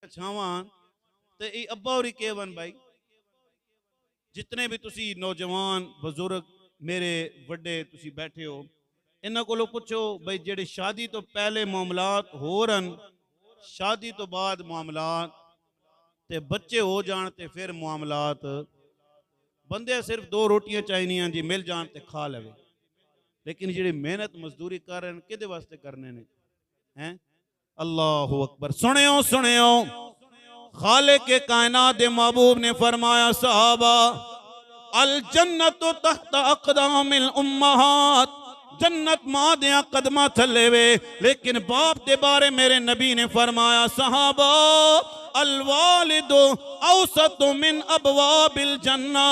छावां ते ई अब्बा होरी केवन भाई जितने भी तुसी नौजवान बुजुर्ग मेरे वड्डे तुसी बैठे हो इन्हां कोलों पुछो भाई जेड़े शादी तो पहले मामलात हो रन शादी तो बाद मामलात ते बच्चे हो जान ते फिर मामलात बंदे सिर्फ दो रोटियां चाहिए जी मिल जान ते खा लवे लेकिन जी मेहनत मजदूरी कर रहे हैं किदे वास्ते करने ने हैं अल्लाहु अकबर सुनियो सुनियो खालिक के कायनात दे महबूब ने फरमाया सहाबा अल जन्नतु तहत अक़दामिल उम्महात जन्नत मां दे कदमा थले वे लेकिन बाप दे बारे मेरे नबी ने फरमाया सहाबा अल वालिदु औसतु मिन अबवाबिल जन्ना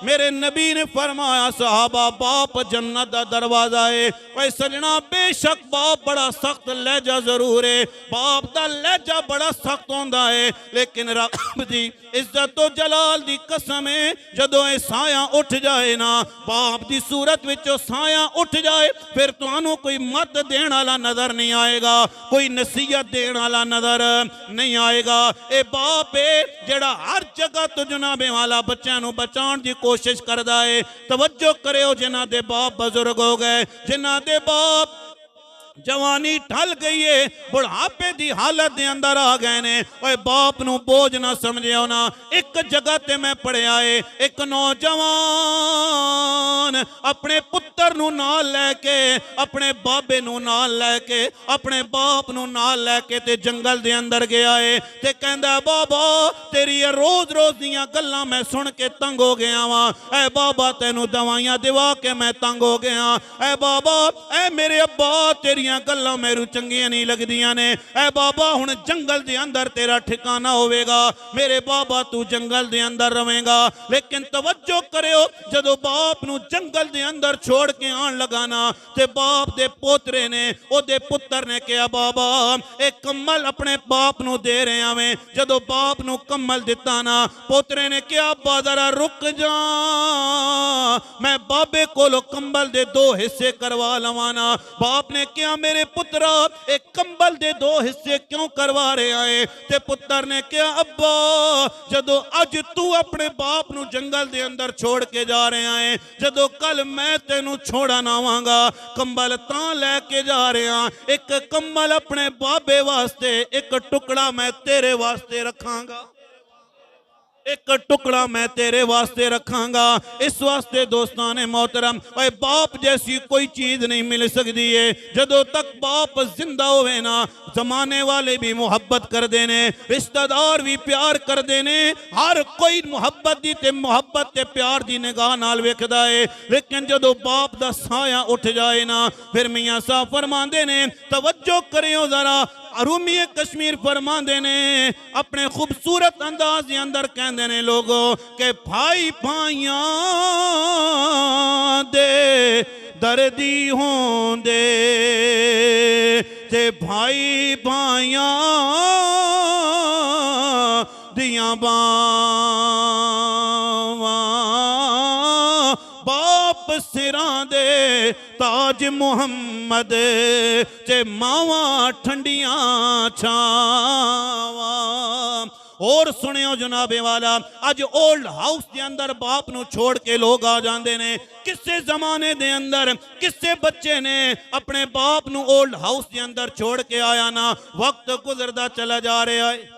मेरे नबी ने फरमाया सहाबा बाप जन्नत दा दरवाजा है भाई सजना बेशक बाप बड़ा सख्त लहजा जरूर है बाप दा लहजा बड़ा सख्त होंदा है लेकिन रब दी इज्जत तो जलाल दी कसम है जदों ए साया उठ जाए ना बाप दी सूरत विचों साया उठ जाए फिर तुहानू कोई मत देण वाला नजर नहीं आएगा कोई नसीहत देण वाला नजर नहीं आएगा ए बाप है जेड़ा हर जगह तो जनाबे वाला बच्चों को बचाने की कोशिश करता है तवज्जो करो जिन्हां दे बाप बुजुर्ग हो गए जिन्हां दे बाप जवानी ढल गई है बुढ़ापे की हालत दे अंदर आ गए ने ओए बाप नू बोझ ना समझियो ना एक जगह ते मैं पढ़िया है एक नौजवान अपने पुत्र नू नाल लैके अपने बाबे नू नाल लैके अपने बाप नू नाल लैके ते जंगल दे अंदर गया है ते कहंदा बाबा तेरी रोज रोज दियां गल्लां मैं सुन के तंग हो गया वां ऐ बाबा तेनू दवाइयां दिवा के मैं तंग हो गया ऐ बाबा ऐ मेरे अब्बा तेरी गल्लां मेरू चंगियां नहीं लगदियां ने ऐ बाबा हुण जंगल दे अंदर तेरा ठिकाना होवेगा मेरे बाबा तू जंगल दे अंदर रवेगा लेकिन तवज्जो करियो जदों बाप नू जंगल दे अंदर छोड़ के आन लगाना ते बाप दे पोतरे ने ओदे पुत्र ने कहा बाबा एक कम्बल अपने बाप नू दे रहे मैं जदों बाप नू कम्बल दिता ना पोतरे ने कहा अब्बा जरा रुक जा मैं बाबे कोलों कम्बल दे दो हिस्से करवा लवां ना बाप ने कहा मेरे पुत्रा एक कंबल दे दो हिस्से क्यों करवा रहे आए ते पुत्र ने कहा अब्बा जदों अज तू अपने बाप नू जंगल दे अंदर छोड़ के जा रहे आए जदों कल मैं तेनू छोड़ा ना आवांगा कंबल तां लैके जा रहा एक कंबल अपने बाबे वास्ते एक टुकड़ा मैं तेरे वास्ते रखांगा एक टुकड़ा मैं तेरे वास्ते रखांगा इस वास्ते दोस्तां ने मोहतरम भाई बाप जैसी कोई चीज नहीं मिल सकती है जदों तक बाप जिंदा होवे ना जमाने वाले भी मुहब्बत कर देने रिश्तेदार भी प्यार कर देने हर कोई मुहब्बत दी ते मुहब्बत ते प्यार दी निगाह नाल वेखदा है लेकिन जदों बाप दा साया उठ जाए ना फिर मियां साहब फरमांदे ने तवज्जो करियो जरा रूमी कश्मीर फरमांदे ने अपने खूबसूरत अंदाज के अंदर कहंदे ने लोगों के भाई भाइयां दे दर्दी होंदे ते भाई भाइयां दियां बावां बाप सिरां दे ताज मुहम्मद ते मावा ठंडियां छावा और सुनियो जनाबे वाला अज ओल्ड हाउस के अंदर बाप नू छोड़ के लोग आ जाते ने किसे जमाने दे अंदर किसे बच्चे ने अपने बाप नू ओल्ड हाउस के अंदर छोड़ के आया ना वक्त गुजरदा चला जा रहा है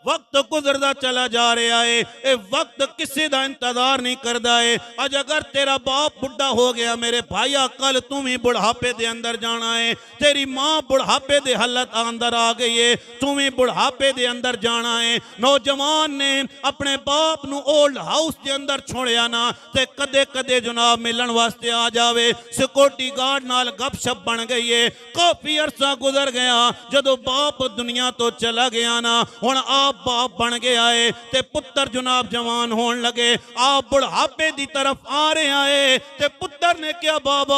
वक्त गुजरदा चला जा रहा है ये वक्त किसी का इंतजार नहीं करता है अज अगर तेरा बाप बुढ़ा हो गया मेरे भाईया कल तू भी बुढ़ापे दे अंदर जाना है तेरी माँ बुढ़ापे दे हालत अंदर आ गई है तू भी बुढ़ापे दे अंदर जाना है नौजवान ने अपने बाप नू ओल्ड हाउस के अंदर छोड़िया ना ते कदे कदे जनाब मिलन वास्ते आ जावे सिक्योरिटी गार्ड नाल गपशप बन गई है काफी अरसा गुजर गया जदों बाप दुनिया तो चला गया ना हुण आप आप बाप बन गया है ते पुत्र जनाब जवान होन लगे, आप बुढ़ापे दी तरफ आ रहे आए ते पुत्र ने क्या बाबा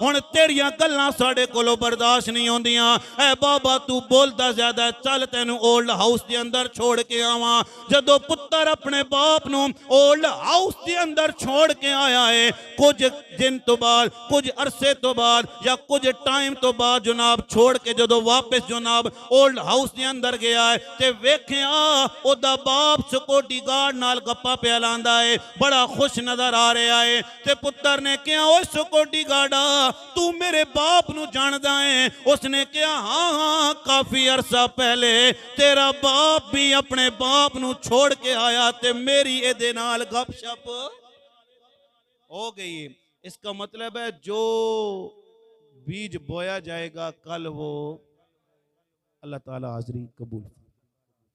हुण तेरियां गल्लां साडे कोलों बर्दाश्त नहीं होंदियां, ऐ बाबा तू बोलदा ज्यादा, चल तैनू ओल्ड हाउस दे अंदर छोड़ के आवां। जदों पुत्र अपने बाप नू ओल्ड हाउस दे अंदर छोड़ के आया है, कुछ दिन तो बाद, कुछ अरसे तो बाद या कुछ टाइम तो बाद जनाब छोड़ के जदों वापस जनाब ओल्ड हाउस दे अंदर गया है ते वेखिया ओदा बाप सिक्योरिटी गार्ड नाल गप्पा पिया लांदा है, बड़ा खुश नजर आ रहा है। ते पुत्र ने कहा ओ सिक्योरिटी गार्ड तू मेरे बाप नू जानदा है? उसने कहा हाँ हाँ काफी अरसा पहले तेरा बाप भी अपने बाप नू छोड़ के आया ते मेरी एदे नाल गपशप हो गई। इसका मतलब है जो बीज बोया जाएगा कल वो अल्लाह ताला हाज़री कबूल